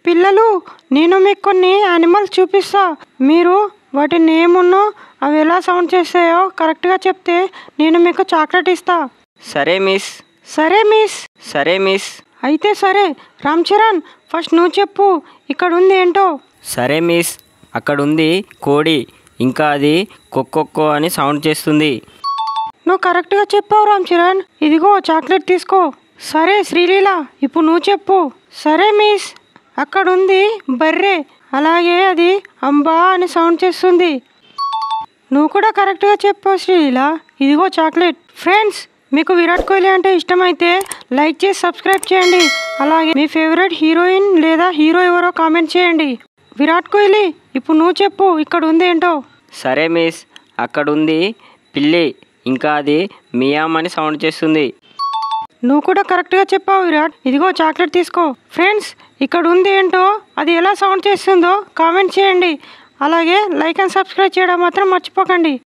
పిల్లలు, నేను మీకు కొన్ని యానిమల్స్ చూపిస్తా. మీరు వాటి నేమ్ అవి ఎలా సౌండ్ చేస్తాయో కరెక్ట్గా చెప్తే నేను మీకు చాక్లెట్ ఇస్తా. సరే మిస్. సరే మిస్. సరే మిస్. అయితే సరే. రామ్ చరణ్, ఫస్ట్ నువ్వు చెప్పు, ఇక్కడ ఉంది ఏంటో. సరే మిస్. అక్కడుంది కోడి, ఇంకా అది కొక్కొక్కో అని సౌండ్ చేస్తుంది. నువ్వు కరెక్ట్గా చెప్పావు రామ్ చరణ్. ఇదిగో చాక్లెట్ తీసుకో. సరే శ్రీలీల, ఇప్పుడు నువ్వు చెప్పు. సరే మిస్. అక్కడుంది బర్రె, అలాగే అది అంబా అని సౌండ్ చేస్తుంది. నువ్వు కూడా కరెక్ట్గా చెప్పావు శ్రీలీల. ఇదిగో చాక్లెట్. ఫ్రెండ్స్, మీకు విరాట్ కోహ్లీ అంటే ఇష్టమైతే లైక్ చేసి సబ్స్క్రైబ్ చేయండి. అలాగే మీ ఫేవరెట్ హీరోయిన్ లేదా హీరో ఎవరో కామెంట్ చేయండి. విరాట్ కోహ్లీ, ఇప్పుడు నువ్వు చెప్పు, ఇక్కడ ఉంది ఏంటో. సరే మిస్. అక్కడుంది పిల్లి, ఇంకా అది మియామ్ అని సౌండ్ చేస్తుంది. నువ్వు కూడా కరెక్ట్గా చెప్పావు విరాట్. ఇదిగో చాక్లెట్ తీసుకో. ఫ్రెండ్స్, ఇక్కడ ఉంది ఏంటో, అది ఎలా సౌండ్ చేస్తుందో కామెంట్ చేయండి. అలాగే లైక్ అండ్ సబ్స్క్రైబ్ చేయడం మాత్రం మర్చిపోకండి.